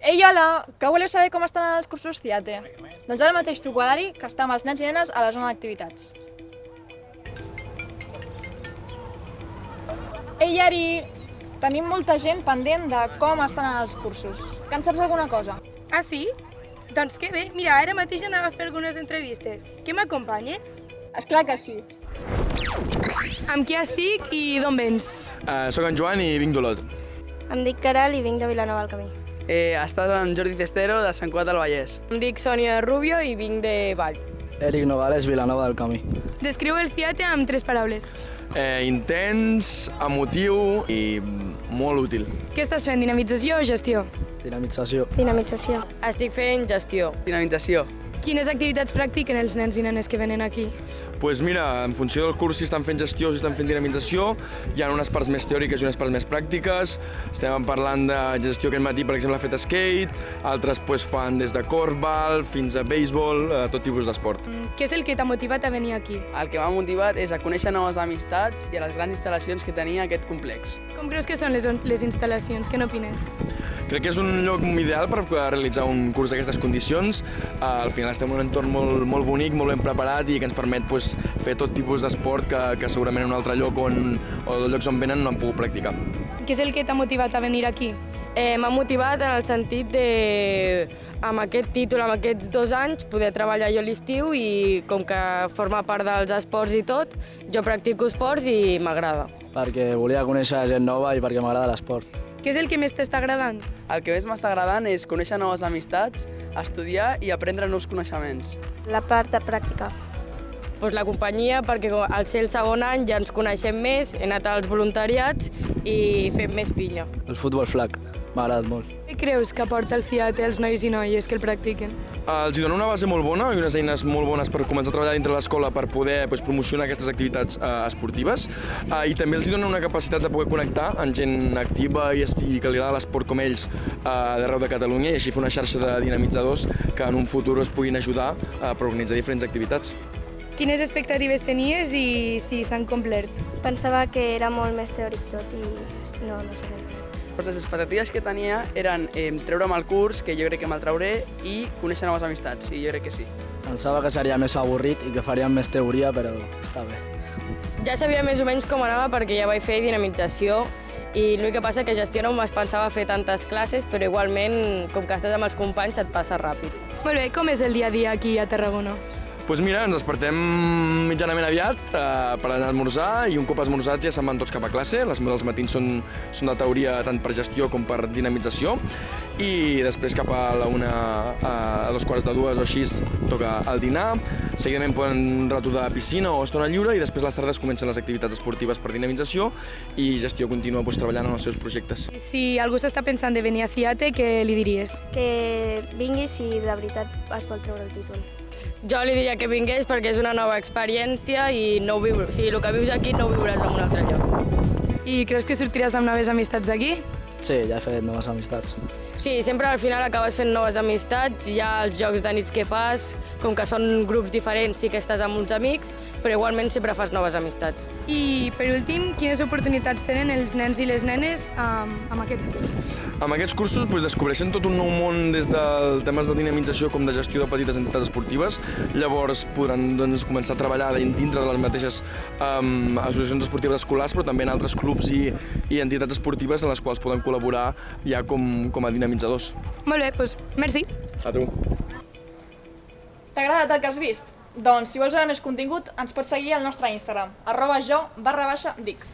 Ei, hola! Que voleu saber com estan els cursos CIATE? Doncs ara mateix truco a l'Ari, que està amb els nens i nenes a la zona d'activitats. Ei, Ari! Tenim molta gent pendent de com estan els cursos. Que en saps alguna cosa? Ah, sí? Doncs que bé. Mira, ara mateix anava a fer algunes entrevistes. Que m'acompanyes? Esclar que sí. Amb qui estic i d'on vens? Soc en Joan i vinc d'Olot. Em dic Caral i vinc de Vilanova del Camí. Estàs amb Jordi Cestero, de Sant Cugat del Vallès. Em dic Sònia Rubio i vinc de Vall. Eric Novales, Vilanova del Camí. Descriu el CIATE amb 3 paraules. Intens, emotiu i molt útil. Què estàs fent, dinamització o gestió? Dinamització. Dinamització. Estic fent gestió. Dinamització. Quines activitats practiquen els nens i nenes que venen aquí? Doncs mira, en funció del curs, si estan fent gestió o si estan fent dinamització, hi ha unes parts més teòriques i unes parts més pràctiques. Estem parlant de gestió aquest matí, per exemple, ha fet skate, altres fan des de korfball fins a béisbol, tot tipus d'esport. Què és el que t'ha motivat a venir aquí? El que m'ha motivat és a conèixer noves amistats i a les grans instal·lacions que tenia aquest complex. Com creus que són les instal·lacions? Què n'opines? Crec que és un lloc ideal per realitzar un curs d'aquestes condicions. Al final estem en un entorn molt bonic, molt ben preparat i que ens permet fer tot tipus d'esport que segurament en un altre lloc o dels llocs on venen no han pogut practicar. Què és el que t'ha motivat a venir aquí? M'ha motivat en el sentit de, amb aquest títol, amb aquests 2 anys, poder treballar jo a l'estiu i com que forma part dels esports i tot, jo practico esports i m'agrada. Perquè volia conèixer gent nova i perquè m'agrada l'esport. Què és el que més t'està agradant? El que més m'està agradant és conèixer noves amistats, estudiar i aprendre nous coneixements. La part de pràctica. Pues la companyia, perquè al ser el segon any ja ens coneixem més, he anat als voluntariats i fem més pinya. El futbol flag m'ha agradat molt. Què creus que aporta el CIATE als nois i noies que el practiquen? Els dona una base molt bona i unes eines molt bones per començar a treballar dintre l'escola per poder promocionar aquestes activitats esportives i també els dona una capacitat de poder connectar amb gent activa i que li agrada l'esport com ells d'arreu de Catalunya i així fer una xarxa de dinamitzadors que en un futur es puguin ajudar per organitzar diferents activitats. Quines expectatives tenies i si s'han complert? Pensava que era molt més teòric tot i no s'ha complert. Les expectatives que tenia eren treure'm el curs, que jo crec que me'l trauré, i conèixer noves amistats, i jo crec que sí. Pensava que seria més avorrit i que faríem més teoria, però està bé. Ja sabia més o menys com anava perquè ja vaig fer dinamització i l'únic que passa que gestió no me'n pensava fer tantes classes, però igualment, com que estàs amb els companys, et passa ràpid. Molt bé, com és el dia a dia aquí a Tarragona? Doncs mira, ens despertem mitjanament aviat per anar a esmorzar i un cop esmorzats ja se'n van tots cap a classe. Els matins són de teoria tant per gestió com per dinamització i després cap a la 1 a 2:45 o així toca el dinar. Seguidament poden retornar a piscina o estona lliure i després a les tardes comencen les activitats esportives per dinamització i gestió continua treballant en els seus projectes. Si algú s'està pensant de venir a CIATE, què li diries? Que vinguis si de veritat es vol treure el títol. Jo li diria que vingués perquè és una nova experiència i no ho viure. O sigui, el que vius aquí no ho viuràs en un altre lloc. I creus que sortiràs amb noves amistats d'aquí? Sí, ja he fet noves amistats. Sí, sempre al final acabes fent noves amistats, ja els jocs de nits que fas, com que són grups diferents sí que estàs amb uns amics, però igualment sempre fas noves amistats. I per últim, quines oportunitats tenen els nens i les nenes amb aquests cursos? Amb aquests cursos descobreixen tot un nou món des de temes de dinamització com de gestió de petites entitats esportives. Llavors podran començar a treballar dintre de les mateixes associacions esportives escolars, però també en altres clubs i entitats esportives en les quals poden col·laborar ja com a dinamitzadors. Molt bé, doncs merci. A tu. T'ha agradat el que has vist? Doncs si vols veure més contingut ens pots seguir al nostre Instagram, @jo_dic.